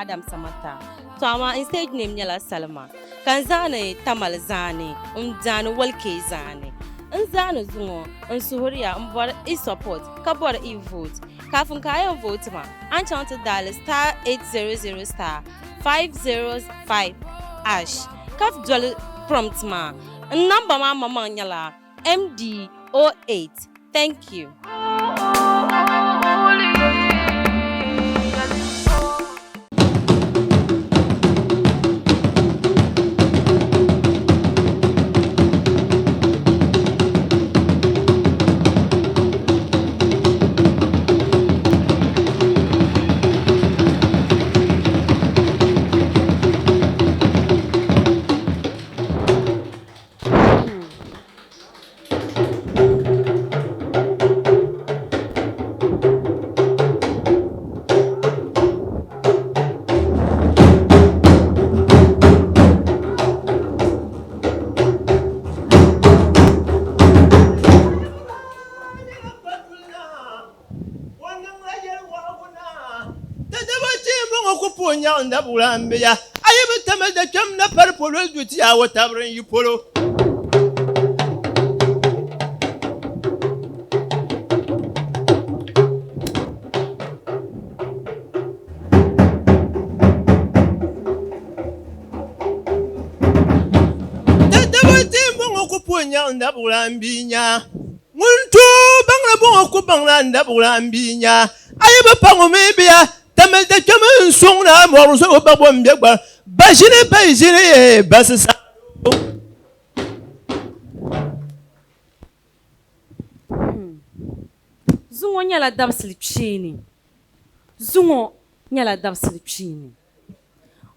Madam Samantha. So our stage name Nyala Salama. Kanzane Tamal Zani, Zanu Walke Zani. Nzanu Zungo, Nsuhuria, Mbora is support, Kabora e vote. Kafunkaya vote ma. Enchanted dial *800 505 ash. Kaf Jolly prompt ma. Number mama Nyala MD08. Thank you. Bulambeya, I ever tell the Jamna Purple duty, whatever you polo. The Bulambinya, Muntu Bangla Bangla Bulambinya, I ever pango maybe. Tamel de Jaman Sona Morso Babon Beba, Bashine Pazine, Bassasa. Zungo nyala dab slip shini. Zungo nyala dab slip shini.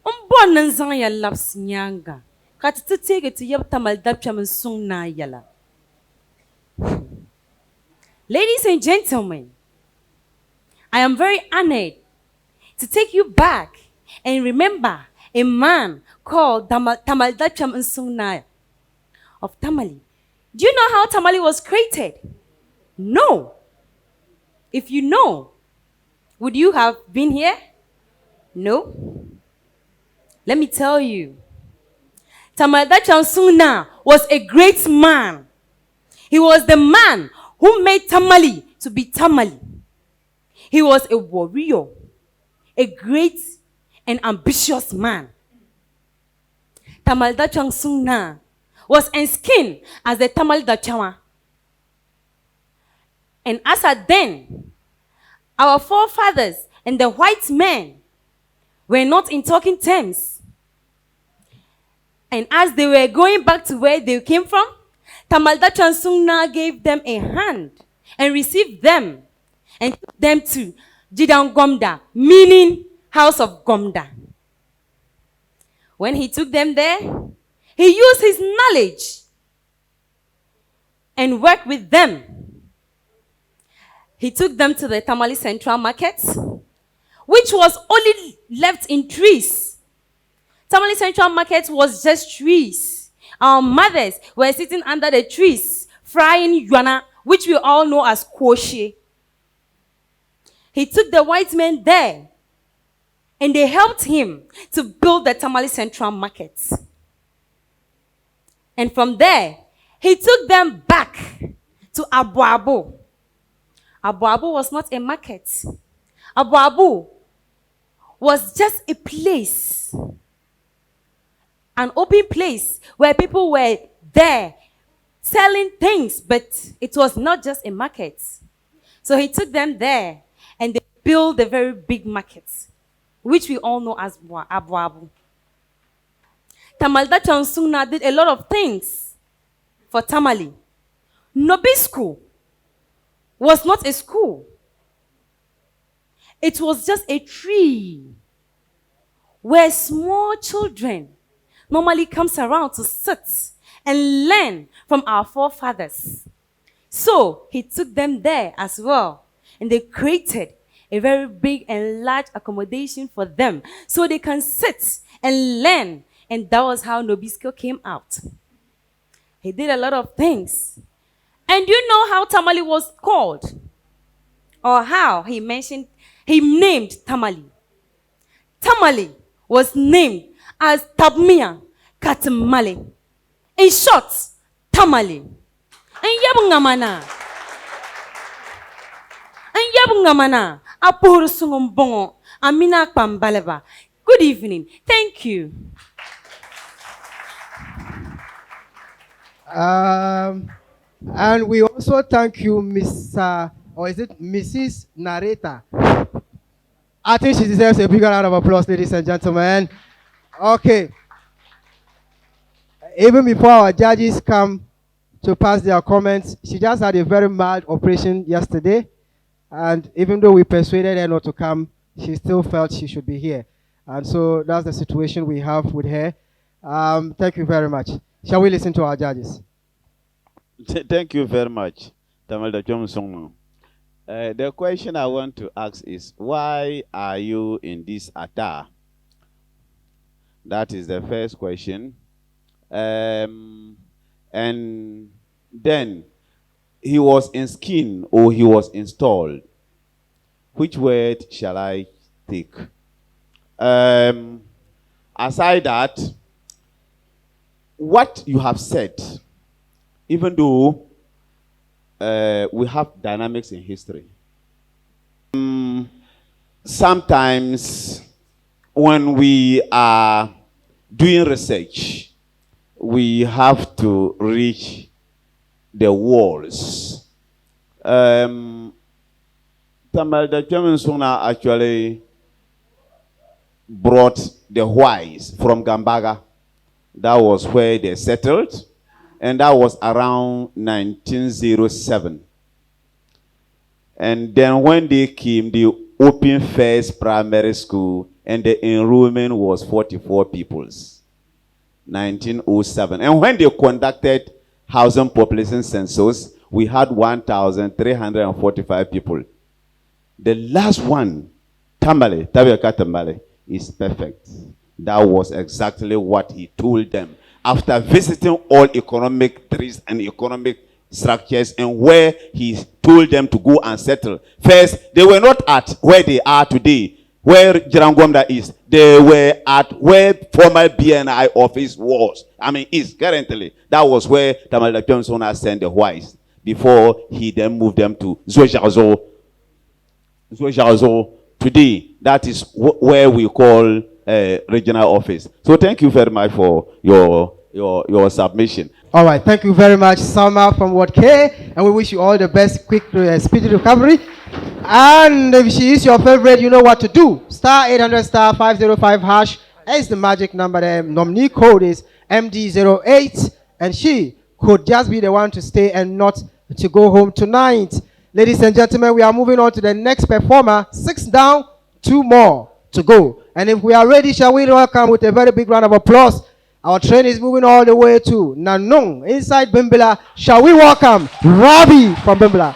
Bon nanzang ya laps nyanga. Kat to take it to yap tamal dab chaman sung na yala. Ladies and gentlemen, I am very honored to take you back and remember a man called Tamal Dacham Nsungnaya of Tamale. Do you know how Tamale was created? No. If you know, would you have been here? No. Let me tell you. Tamal Dacham Nsungnaya was a great man. He was the man who made Tamale to be Tamale. He was a warrior, a great and ambitious man. Tamal Dachang Sungna was enskin as the Tamal Dachawa. And as at then, our forefathers and the white men were not in talking terms. And as they were going back to where they came from, Tamal Dachang Sungna gave them a hand and received them and took them to Jidang Gomda, meaning House of Gomda. When he took them there, he used his knowledge and worked with them. He took them to the Tamale Central Market, which was only left in trees. Tamale Central Market was just trees. Our mothers were sitting under the trees, frying yuana, which we all know as kwoshe. He took the white men there, and they helped him to build the Tamale Central Market. And from there, he took them back to Abuabu. Abuabu was not a market. Abuabu was just a place, an open place where people were there selling things, but it was not just a market. So he took them there, and they built a very big market, which we all know as Abuabu. Tamal Dachang Sungna did a lot of things for Tamale. Nobi School was not a school. It was just a tree where small children normally comes around to sit and learn from our forefathers. So he took them there as well. And they created a very big and large accommodation for them so they can sit and learn. And that was how Nobisco came out. He did a lot of things. And you know how Tamale was called? Or how he named Tamale? Tamale was named as Tabmia Katamale. In short, Tamale. And Yabungamana. And Yabungamana. Apuru Sungumbongo. Amina Pambaleva. Good evening. Thank you. And we also thank you, Mrs. Narrator. I think she deserves a bigger round of applause, ladies and gentlemen. Okay. Even before our judges come to pass their comments, she just had a very mild operation yesterday. And even though we persuaded her not to come, she still felt she should be here. And so that's the situation we have with her. Thank you very much. Shall we listen to our judges? Thank you very much, Tamalda Johnson. The question I want to ask is, why are you in this attire? That is the first question. And then, he was in skin or he was installed. Which word shall I take? Aside that, what you have said, even though we have dynamics in history, sometimes when we are doing research, we have to reach the walls. Tamalda Suna actually brought the Whys from Gambaga. That was where they settled, and that was around 1907. And then when they came, they opened first primary school, and the enrollment was 44 pupils, 1907. And when they conducted housing population census, we had 1,345 people. The last one, Tabeka Tambale, is perfect. That was exactly what he told them. After visiting all economic trees and economic structures, and where he told them to go and settle. First, they were not at where they are today, where Jirangomda is. They were at where former BNI office was. Is currently. That was where Tamalda Johnson has sent the Whys before he then moved them to Zojazo today. That is where we call regional office. So thank you very much for your submission. All right, thank you very much, Salma from Ward K, and we wish you all the best, quick, speedy recovery. And if she is your favorite, you know what to do. Star 800 star 505 hash is the magic number. The nominee code is MD08, and she could just be the one to stay and not to go home tonight. Ladies and gentlemen, we are moving on to the next performer. 6 down, 2 more to go. And if we are ready, shall we welcome with a very big round of applause? Our train is moving all the way to Nanong inside Bimbila. Shall we welcome Ravi from Bimbila?